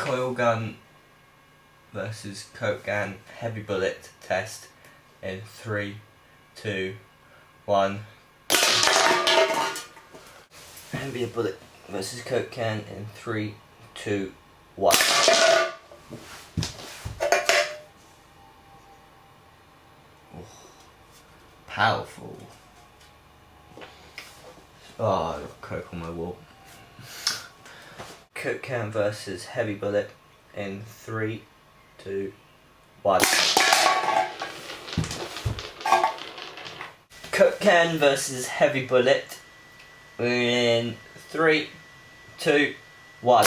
Coil Gun versus Coil Gun Heavy Bullet test in 3, 2, 1. Heavy Bullet versus Coil Gun in 3, 2, 1. Powerful. Oh, I've got Coke on my wall. Coil Gun versus Heavy Bullet in 3, 2, 1. Coil Gun versus Heavy Bullet in 3, 2, 1.